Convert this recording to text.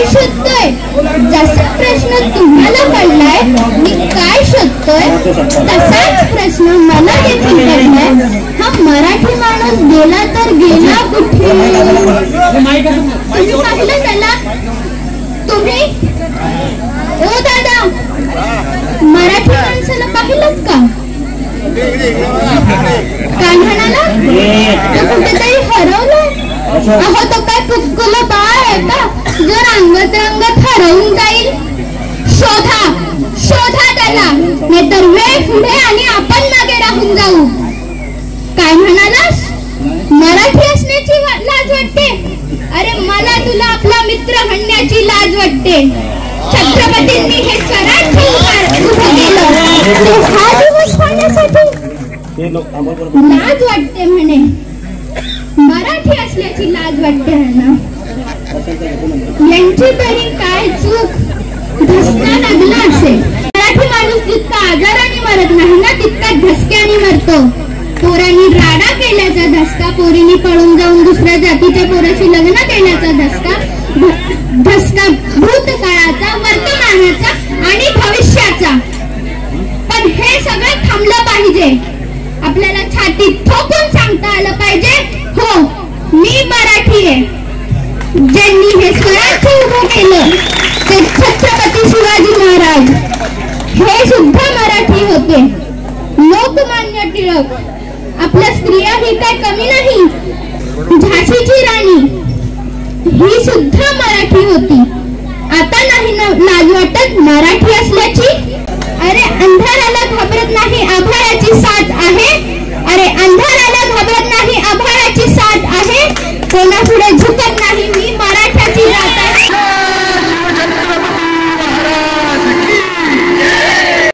काय शोधतोय? जसा प्रश्न तुम्हाला पडलाय मी काय शोधतोय तसाच प्रश्न मला देखील पडलाय. हा मराठी माणूस गेला तर गेला कुठे? तुम्ही पाहिलं त्याला? तुम्ही ओ दादा मराठी माणसाला पाहिलं का? काय म्हणाला? तो कुठेतरी हरवलाय. अहो तो काय कुक्कुलं बाळ आहे का जो रंगत रंगत हरवून जाईल? शोधा शोधा त्याला, नाहीतर वेळ पुढे आणि आपण मागे राहून जाऊ. काय म्हणालास? मराठी असण्याची लाज वाटते? अरे मला तुला आपला मित्र म्हणण्याची लाज वाटते. छत्रपतींनी हे स्वराज्य उभं केलं हा दिवस पाहण्यासाठी लाज वाटते म्हणे. मराठी असल्याची लाज वाटते ना. यांची तरी काय चूक धसका लागला असेल. मराठी माणूस जितका आजाराने मरत नाही ना तितका धसक्याने मरतो. पोरांनी राडा केल्याचा धसका, पोरींनी पळून जाऊन दुसऱ्या जातीच्या पोराशी लग्न केल्याचा धसका भूतकाळाचा, वर्तमानाचा आणि भविष्याचा. पण हे सगळं थांबलं पाहिजे. आपल्याला छातीत ठोकून सांगता आलं पाहिजे, हो मी मराठी आहे. ज्यांनी हे स्वराज्य उभं केलं ते छत्रपती शिवाजी महाराज हे सुद्धा मराठी होते. लोकमान्य टिळक, आपल्या स्त्रिया ही काय कमी नाही. झाशीची राणी ही सुद्धा मराठी होती. आता नाही लाज वाटत मराठी असल्याची? अरे अंधाराला घाबरत नाही आभाळाची साथ आहे. अरे अंधाराला घाबरत नाही आभाळाची साथ आहे. कोणापुढे झुकत नाही मी मराठ्याची